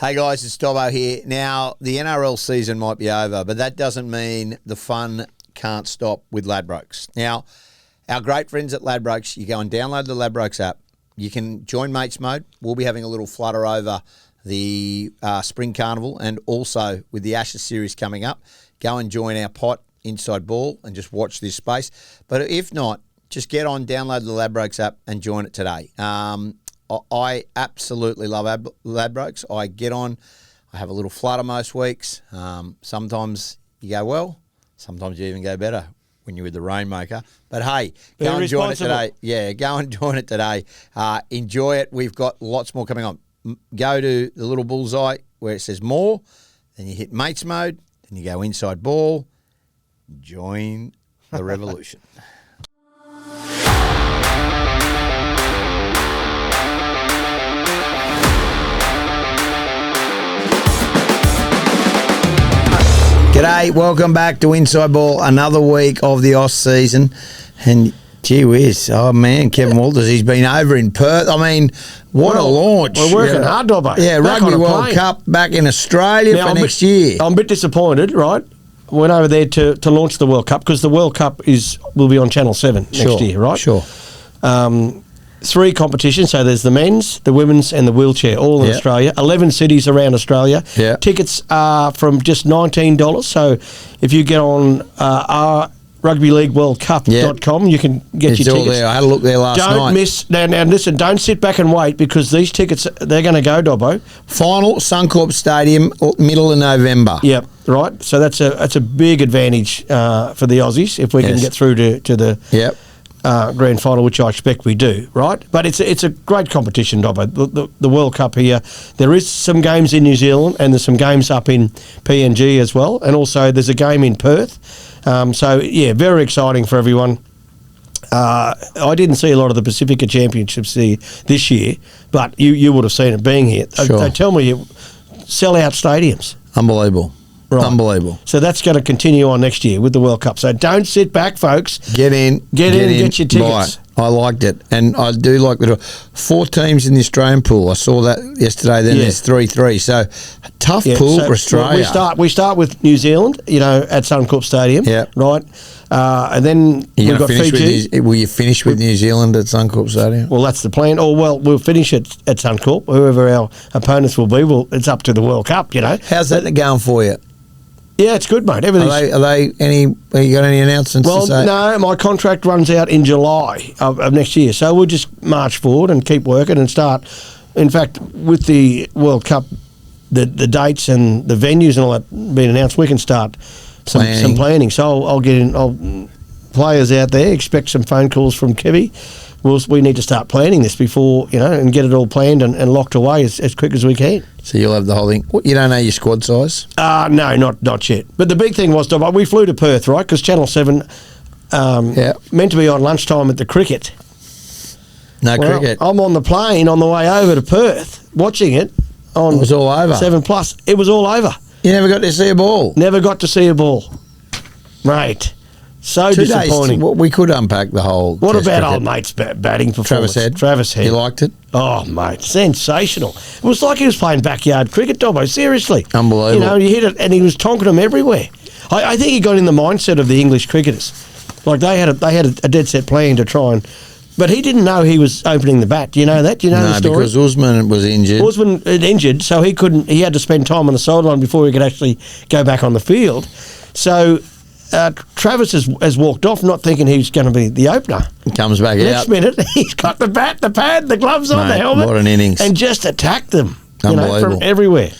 Hey guys, it's Dobbo here. Now, the NRL season might be over, but that doesn't mean the fun can't stop with Ladbrokes. Now, our great friends at Ladbrokes, you go and download the Ladbrokes app. You can join Mates Mode. We'll be having a little flutter over the Spring Carnival, and also with the Ashes series coming up, go and join our pot, Inside Ball, and just watch this space. But if not, just get on, download the Ladbrokes app and join it today. I absolutely love Ladbrokes. I get on, I have a little flutter most weeks. Sometimes you go well, sometimes you even go better when you're with the Rainmaker. But hey, go and join it today. Yeah, go and join it today. Enjoy it. We've got lots more coming on. Go to the little bullseye where it says more, then you hit Mates Mode, then you go Inside Ball, join the revolution. G'day, welcome back to Inside Ball, another week of the Oz season. And gee whiz, oh man, Kevin Walters, he's been over in Perth. I mean, what a launch. We're working hard, Dobbo. Yeah, Rugby World Cup back in Australia for next year. I'm a bit disappointed, right? Went over there to launch the World Cup because the World Cup will be on Channel 7 next year, right? Sure. 3 competitions, so there's the men's, the women's and the wheelchair, all in Australia. 11 cities around Australia. Tickets are from just $19, so if you get on rugbyleagueworldcup.com, you can get your tickets. All there. I had a look there last night. Don't miss, now listen, don't sit back and wait because these tickets, they're going to go, Dobbo. Final, Suncorp Stadium, middle of November. Yep, right. So that's a big advantage for the Aussies if we can get through to the grand final, which I expect we do, right? But it's a great competition, Dobbo. The World Cup here, there is some games in New Zealand and there's some games up in PNG as well, and also there's a game in Perth. So, yeah, very exciting for everyone. I didn't see a lot of the Pacifica Championships this year, but you would have seen it being here. Sure. They tell me sell out stadiums. Unbelievable. Right. Unbelievable. So that's going to continue on next year with the World Cup. So don't sit back, folks. Get in, get your tickets. Right. I liked it. And I do like the 4 teams in the Australian pool. I saw that yesterday. Then there's 3-3. So tough pool for Australia. We start with New Zealand, at Suncorp Stadium, right? And then we've got Fiji. Will you finish with New Zealand at Suncorp Stadium? Well, that's the plan. We'll finish it at Suncorp. Whoever our opponents will be, it's up to the World Cup, How's that going for you? Yeah, it's good, mate. Are you got any announcements to say? No, my contract runs out in July of next year, so we'll just march forward and keep working and start. In fact, with the World Cup, the dates and the venues and all that being announced, we can start some planning. So I'll get in. Players out there, expect some phone calls from Kevie. We need to start planning this before, and get it all planned and locked away as quick as we can. So you'll have the whole thing. You don't know your squad size? No, not yet. But the big thing was, we flew to Perth, right? Because Channel 7 meant to be on lunchtime at the cricket. Cricket. I'm on the plane on the way over to Perth, watching it. It was all over. 7+. It was all over. You never got to see a ball? Never got to see a ball. Mate. So 2 disappointing. Days, we could unpack the whole. What about old mate's batting performance? Travis Head. You liked it? Oh, mate, sensational. It was like he was playing backyard cricket, Dobbo, seriously. Unbelievable. You hit it and he was tonking them everywhere. I think he got in the mindset of the English cricketers. Like they had a dead set plan to try and... But he didn't know he was opening the bat. Do you know that? Do you know the story? No, because Usman was injured. Usman was injured, so he had to spend time on the sideline before he could actually go back on the field. So... Travis has walked off, not thinking he's going to be the opener. He comes back Next minute, he's got the bat, the pad, the gloves on, the helmet. What an innings. And just attacked them, Unbelievable. from everywhere.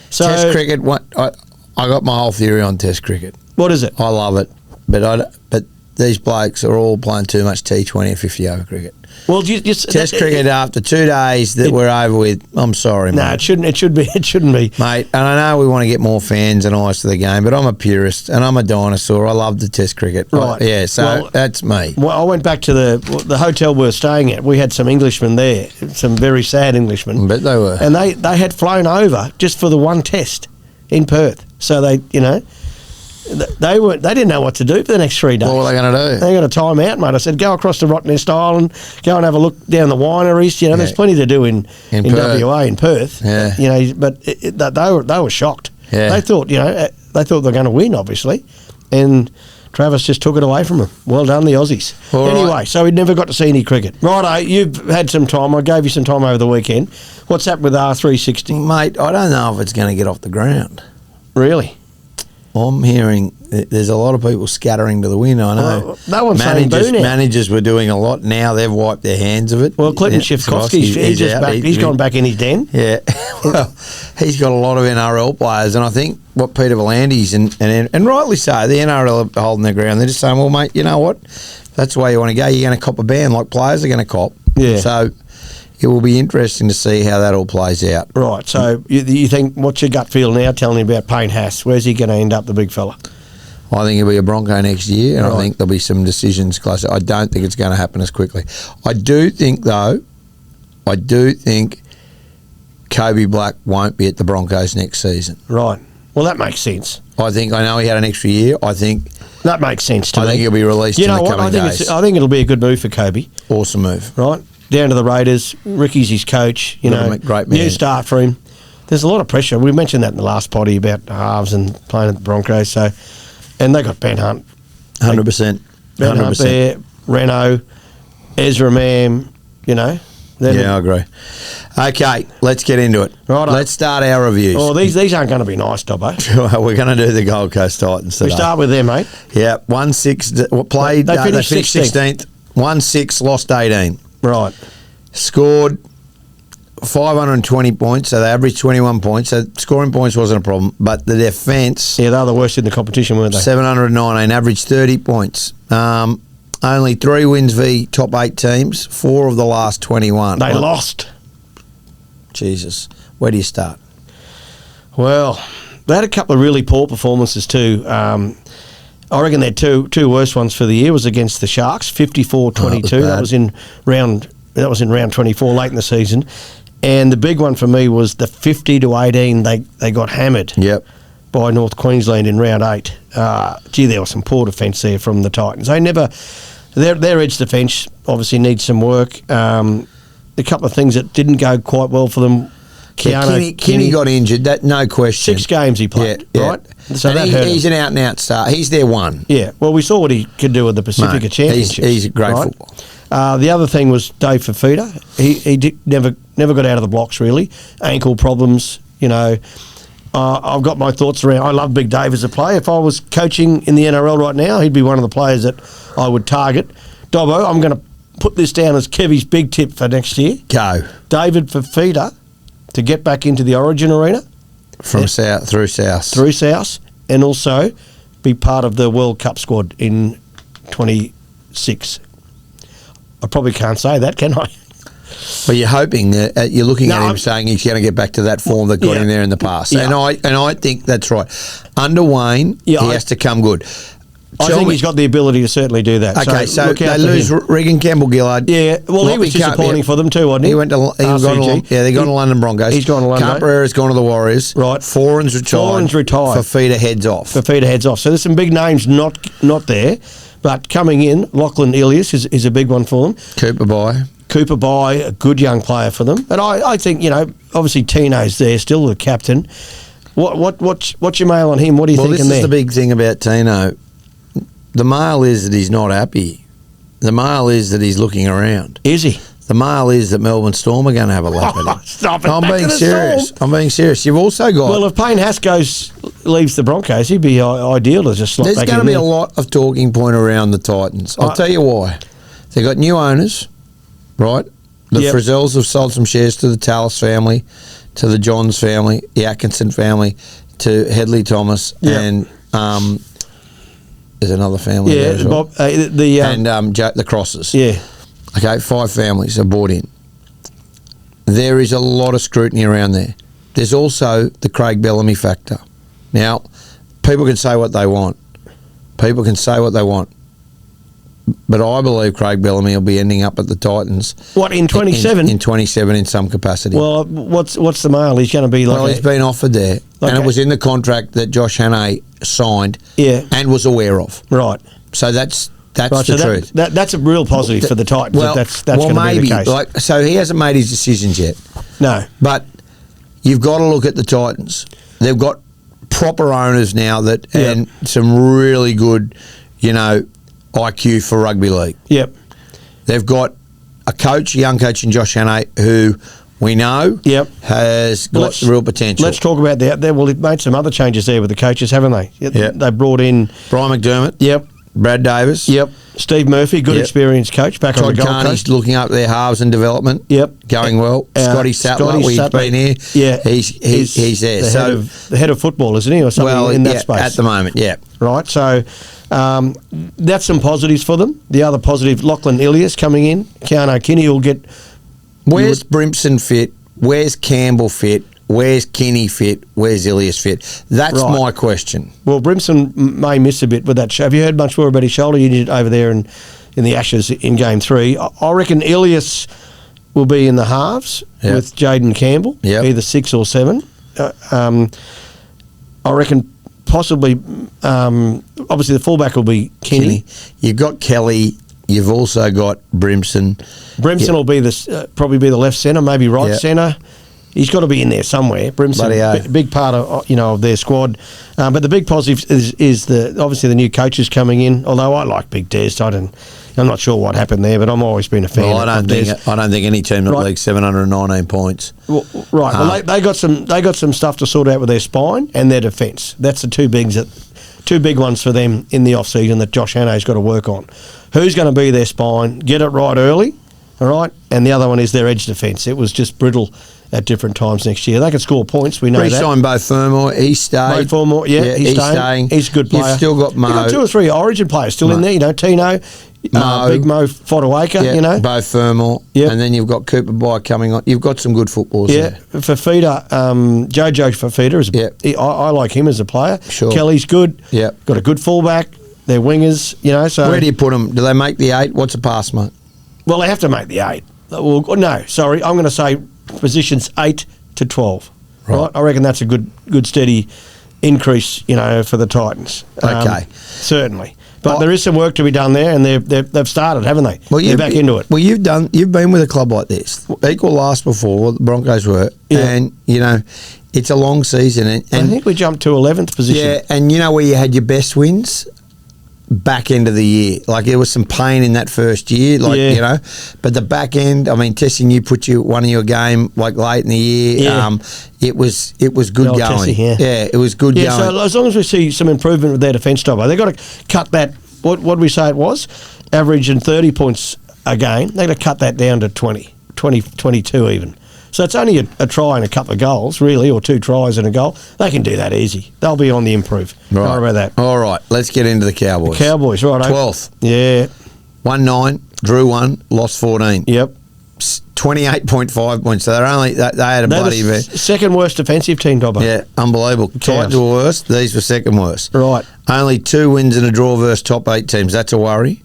So, Test cricket, I got my whole theory on Test cricket. What is it? I love it, but these blokes are all playing too much T20 and 50 over cricket. Well, Test cricket after 2 days that we're over with. I'm sorry, mate. No, it shouldn't be, mate. And I know we want to get more fans and eyes to the game, but I'm a purist and I'm a dinosaur. I love the Test cricket. Right? That's me. Well, I went back to the hotel we were staying at. We had some Englishmen there, some very sad Englishmen. I bet they were. And they had flown over just for the one test in Perth. So they, They didn't know what to do for the next 3 days. What were they going to do? They got a time out, mate. I said, go across to Rottnest Island, go and have a look down the wineries. You know, there's plenty to do in WA, in Perth. Yeah. You know, but they were shocked. Yeah. They thought, they thought they were going to win, obviously, and Travis just took it away from them. Well done, the Aussies. Anyway, so we never got to see any cricket. Righto, you've had some time. I gave you some time over the weekend. What's happened with R360? Mate, I don't know if it's going to get off the ground. Really? I'm hearing there's a lot of people scattering to the wind. I know. Well, no one's saying boo now. Managers were doing a lot. Now they've wiped their hands of it. Well, Clinton Shevkovsky's he's gone back in his den. Yeah. Well, he's got a lot of NRL players, and I think what Peter Volandis and rightly so, the NRL are holding their ground. They're just saying, well, mate, you know what? If that's the way you want to go, you're going to cop a ban like players are going to cop. Yeah. So it will be interesting to see how that all plays out. Right. So you think, what's your gut feel now telling you about Payne Haas? Where's he going to end up, the big fella? I think he'll be a Bronco next year, and I think there'll be some decisions closer. I don't think it's going to happen as quickly. I do think, though, Kobe Black won't be at the Broncos next season. Right. Well, that makes sense. I know he had an extra year. I think that makes sense to me. I think he'll be released in the coming days. I think it'll be a good move for Kobe. Awesome move. Right. Down to the Raiders. Ricky's his coach. Great man. New start for him. There's a lot of pressure. We mentioned that in the last potty about halves and playing at the Broncos. So, and they got Ben Hunt. 100%. Ben Hunt there, Renault, Ezra Mam, I agree. Okay, let's get into it. Right. Let's start our reviews. Oh, these aren't going to be nice, Dobbo. We're going to do the Gold Coast Titans today. We start with them, mate. Yeah, 1-6. Played. They finished 16th. 1-6, lost 18. Right. Scored 520 points, so they averaged 21 points. So scoring points wasn't a problem, but the defence... Yeah, they were the worst in the competition, weren't they? 719, averaged 30 points. Only 3 wins v top 8 teams, 4 of the last 21. They lost. Jesus. Where do you start? Well, they had a couple of really poor performances too. I reckon their two worst ones for the year was against the Sharks, 54-22. That was in round 24, late in the season. And the big one for me was the 50-18. They got hammered. Yep. By North Queensland in round 8. There was some poor defence there from the Titans. Their edge defence obviously needs some work. A couple of things that didn't go quite well for them. Kenny got injured, that no question. 6 games he played, right? So he's an out-and-out star. He's their one. Yeah, well, we saw what he could do with the Pacifica Championship. He's a great footballer. The other thing was Dave Fafita. He never got out of the blocks, really. Ankle problems, I've got my thoughts around. I love Big Dave as a player. If I was coaching in the NRL right now, he'd be one of the players that I would target. Dobbo, I'm going to put this down as Kevie's big tip for next year. Go. David Fafita to get back into the Origin arena. Through South. And also be part of the World Cup squad in 26. I probably can't say that, can I? Well, you're hoping that you're looking at him saying he's going to get back to that form that got him there in the past. Yeah. And I think that's right. Under Wayne, he has to come good. I think he's got the ability to certainly do that. Okay, so they lose Regan Campbell-Gillard. Yeah, well, he was disappointing for them too, wasn't he? They got to London Broncos. He's gone to London. Pereira's gone to the Warriors. Right. Foran's retired. Fafita heads off. So there's some big names not there, but coming in, Lachlan Ilias is a big one for them. Cooper By, a good young player for them. And I think, obviously Tino's there, still the captain. What's your mail on him? What are you thinking there? Well, this is the big thing about Tino. The mail is that he's not happy. The mail is that he's looking around. Is he? The mail is that Melbourne Storm are going to have a lap at him. Stop it. I'm being serious. You've also got... Well, if Payne Haas leaves the Broncos, he'd be ideal to just slot back in. There's going to be a lot of talking point around the Titans. I'll tell you why. They've got new owners, right? The Frizzels have sold some shares to the Tallis family, to the Johns family, the Atkinson family, to Headley Thomas, and... there's another family there as well. The Crosses. Yeah. Okay, 5 families are bought in. There is a lot of scrutiny around there. There's also the Craig Bellamy factor. Now, people can say what they want. but I believe Craig Bellamy will be ending up at the Titans. What, in 27? In 27 in some capacity. Well, what's the mail? He's going to be like... Well, he's been offered there. And it was in the contract that Josh Hannay signed and was aware of. Right. So that's the truth. That's a real positive for the Titans. Well, that's going to be the case. So he hasn't made his decisions yet. No. But you've got to look at the Titans. They've got proper owners now and some really good, IQ for rugby league. Yep. They've got a young coach in Josh Hannay, who we know has got real potential. Let's talk about that. Well, they've made some other changes there with the coaches, haven't they? Yep. They brought in... Brian McDermott. Yep. Brad Davis. Yep. Steve Murphy, good experienced coach back on the Gold Carney's Coast. Looking up their halves and development. Yep. Going well. Scotty Sattler, we've been here. Yeah. He's there. The head of football, isn't he? Or something in that space. At the moment, yeah. Right. So that's some positives for them. The other positive, Lachlan Ilias coming in. Keanu Kinney will get... Where's Brimson fit? Where's Campbell fit? Where's Kinney fit? Where's Ilias fit? That's my question. Well, Brimson may miss a bit with that. Have you heard much more about his shoulder injury over there in the Ashes in Game 3? I reckon Ilias will be in the halves with Jaden Campbell, either 6 or 7. I reckon possibly, obviously the fullback will be Kinney. You've got Kelly. You've also got Brimson. Brimson will be probably be the left centre, maybe right centre. He's got to be in there somewhere. Brimson, big part of their squad. But the big positive is obviously the new coaches coming in. Although I like Big Des, I'm not sure what happened there, but I've always been a fan. Well, I don't think any team that leagues 719 points. Well, they got some stuff to sort out with their spine and their defence. That's the two big ones for them in the off season that Josh Hannay's got to work on. Who's going to be their spine? Get it right early, all right. And the other one is their edge defence. It was just brittle at different times next year. They can score points, we know that. Re-signed Bo Fermor, he stayed. Bo Fermor, he's staying. He's a good player. You've still got Mo. You've got 2 or 3 Origin players still in there, Tino, Big Mo Fodawaker, Bo Fermor, and then you've got Cooper Bye coming on. You've got some good footballers there. Fafita, Jojo Fafita, I like him as a player. Sure. Kelly's good. Yeah. Got a good fullback. They're wingers, so... Where do you put them? Do they make the 8? What's a pass, mate? Well, they have to make the 8. Well, no, sorry, I'm going to say positions 8 to 12. Right. I reckon that's a good steady increase, for the Titans. Okay. Certainly. But there is some work to be done there, and they've started, haven't they? Well, they're back into it. Well, you've been with a club like this. Equal last before, the Broncos were, and, it's a long season. And I think we jumped to 11th position. Yeah, and where you had your best wins? Back end of the year, like there was some pain in that first year, but the back end, Tessie, you put one of your game like late in the year. It was good going. Tessie, it was good going. So as long as we see some improvement with their defence, Dobbo, they've got to cut that. What did we say it was? Averaging 30 points a game. They've got to cut that down to 20, 22 even. So it's only a try and a couple of goals, really, or 2 tries and a goal. They can do that easy. They'll be on the improve. Right. Don't worry about that. All right, let's get into the Cowboys. The Cowboys, right. 12th. Yeah. Won 9, drew 1, lost 14. Yep. 28.5 points. So they had a bloody... They're the second worst defensive team, Dobbo. Yeah, unbelievable. Titans were worst. These were second worst. Right. Only 2 wins and a draw versus top 8 teams. That's a worry.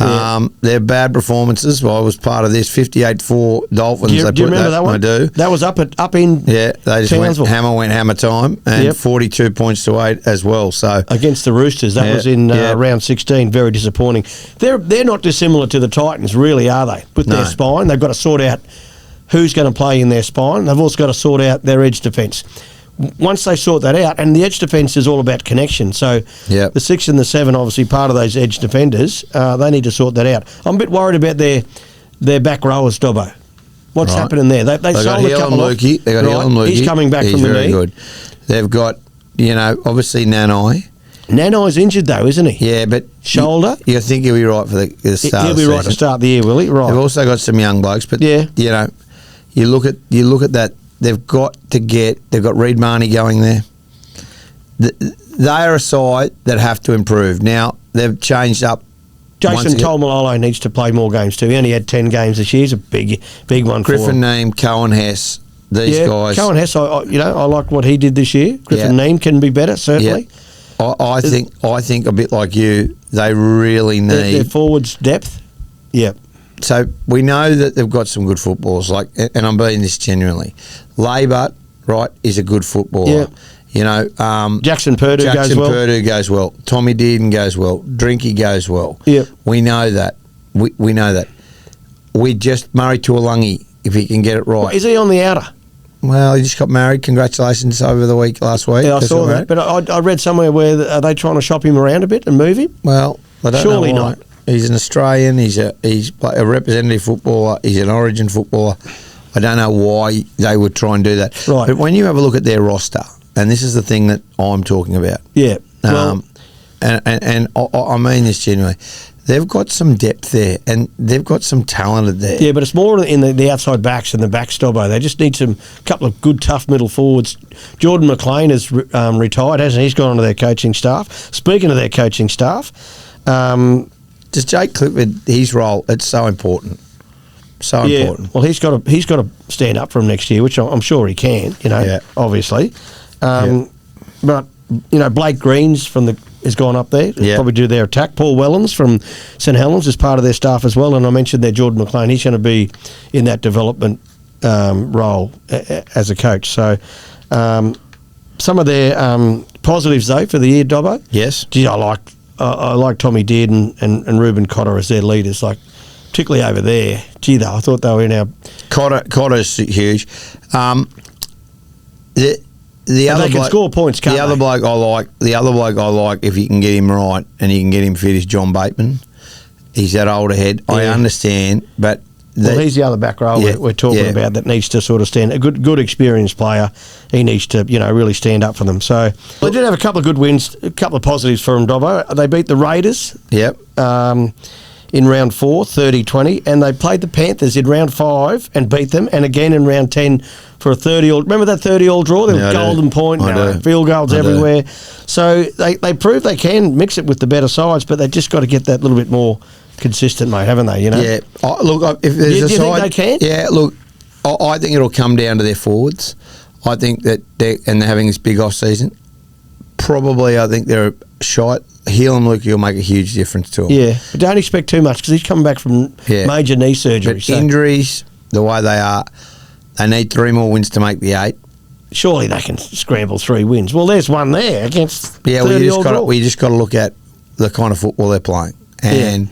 Yeah. They're bad performances. Well, I was part of this 58-4 Dolphins. Do you remember that one? I do. That was up in they just went hammer time, and 42 points to 8 as well. So against the Roosters, that was in round 16. Very disappointing. They're not dissimilar to the Titans, really, are they? With their spine, they've got to sort out who's going to play in their spine. They've also got to sort out their edge defence. Once they sort that out, and the edge defence is all about connection, so the 6 and the 7, obviously part of those edge defenders, they need to sort that out. I'm a bit worried about their back rowers, Dobbo. What's happening there? They sold a couple of... They got Hill and Lukey. He's coming back from the knee. He's very good. They've got, obviously Nanai. Nanai's injured though, isn't he? Yeah, but... Shoulder? You think he'll be right for the start He'll be right to start the year, will he? Right. They've also got some young blokes, but, you look at that. They've got Reid Marnie going there. They are a side that have to improve. Now, they've changed up. Jason Tolmalolo needs to play more games too. He only had 10 games this year. He's a big one for him. Griffin Neem, Cohen Hess, these guys. Cohen Hess, I like what he did this year. Griffin Neem can be better, certainly. Yeah. I think a bit like you, they really need their forwards depth. Yeah. So we know that they've got some good footballers, and I'm being this genuinely. Laybutt, right, is a good footballer. Yeah. You know, Jackson Purdue goes well. Tommy Dearden goes well. Drinky goes well. Yeah. We know that. We know that. We just Murray Tuolungi, if he can get it right. Well, is he on the outer? Well, he just got married. Congratulations over the last week. Yeah, I saw that. But I read somewhere where are they trying to shop him around a bit and move him? Well, I don't Surely know why. not. He's an Australian. He's a representative footballer. He's an Origin footballer. I don't know why they would try and do that. Right. But when you have a look at their roster, and this is the thing that I'm talking about. Yeah. Well, and I mean this genuinely. They've got some depth there, and they've got some talented there. Yeah, but it's more in the outside backs and the backs, Dobbo. They just need a couple of good, tough middle forwards. Jordan McLean has retired, hasn't he? He's gone on to their coaching staff. Speaking of their coaching staff, just Jake Clifford, his role, it's so important. So important. Well, he's got to stand up for him next year, which I'm sure he can. You know, obviously. But you know, Blake Greens has gone up there. Probably do their attack. Paul Wellens from St Helens is part of their staff as well. And I mentioned there Jordan McLean. He's going to be in that development role as a coach. So some of their positives though for the year, Dobbo. Yes. Gee, I like Tommy Dearden and Ruben Cotter as their leaders. Like particularly over there. Gee, though I thought they were in our Cotter's huge. The other they can score points, can't the other bloke I like, if you can get him right and you can get him fit, is John Bateman. He's that older head. Yeah. I understand, but he's the other back row we're talking about that needs to sort of stand. A good experienced player. He needs to really stand up for them. So they did have a couple of good wins, a couple of positives for them, Dobbo. They beat the Raiders. Yep. In round 4, 30-20, and they played the Panthers in round 5 and beat them, and again in round 10 for a 30-all. Remember that 30-all draw? There was golden point, field goals everywhere. So they proved they can mix it with the better sides, but they just got to get that little bit more consistent, mate, haven't they? You know? Yeah. Look, if there's a do you side, think they can? Yeah. Look, I think it'll come down to their forwards. I think that they're having this big off season. Probably, I think they're shite. Heel and Lukey will make a huge difference to him. Yeah, but don't expect too much because he's coming back from major knee surgery. But injuries, the way they are, they need 3 more wins to make the 8. Surely they can scramble 3 wins. Well, there's one there against. Yeah, we just got to look at the kind of football they're playing, and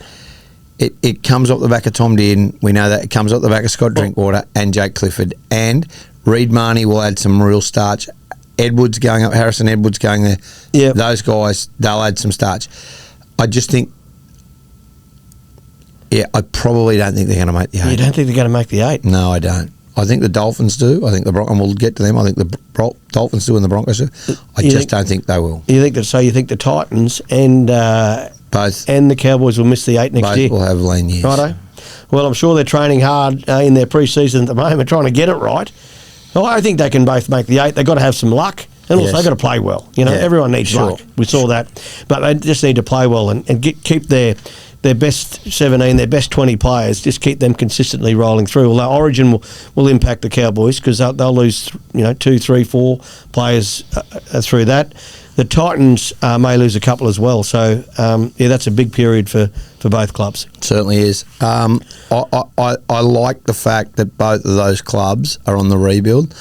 it comes off the back of Tom Dearden. We know that it comes off the back of Scott Drinkwater and Jake Clifford, and Reid Marnie will add some real starch. Edwards going up, Harrison Edwards going there. Yeah, those guys, they'll add some starch. I just think, I probably don't think they're going to make the 8. You don't think they're going to make the 8? No, I don't. I think the Dolphins do. I think the Broncos, and we'll get to them. I think the Dolphins do and the Broncos do. I just don't think they will. You think that? So you think the Titans and both and the Cowboys will miss the 8 next year? Both will have lean years. Righto. Well, I'm sure they're training hard in their pre-season at the moment, trying to get it right. Well, I think they can both make the 8. They've got to have some luck, and also they've got to play well. You know, everyone needs luck. We saw that. But they just need to play well and keep their best 17, their best 20 players, just keep them consistently rolling through. Although Origin will impact the Cowboys because they'll lose 2, 3, 4 players through that. The Titans may lose a couple as well. So, that's a big period for both clubs. It certainly is. I like the fact that both of those clubs are on the rebuild.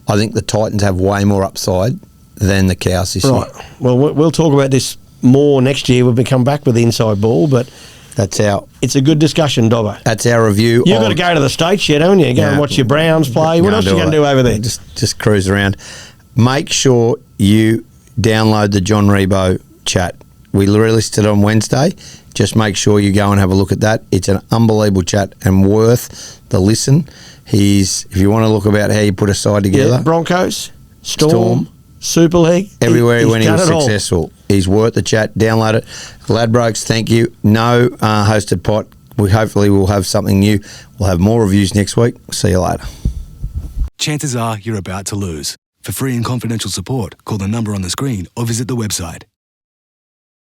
I think the Titans have way more upside than the Cows this year. Well, we'll talk about this more next year when we come back with the inside ball, but it's a good discussion, Dobbo. That's our review. You've got to go to the States yet, haven't you? Go and watch your Browns play. What else are you going to do over there? Just cruise around. Make sure you download the John Rebo chat. We released it on Wednesday. Just make sure you go and have a look at that. It's an unbelievable chat and worth the listen. If you want to look about how you put a side together. Broncos, Storm, Super League. Everywhere when he was successful. He's worth the chat. Download it. Ladbrokes, thank you. No hosted pot. Hopefully we'll have something new. We'll have more reviews next week. See you later. Chances are you're about to lose. For free and confidential support, call the number on the screen or visit the website.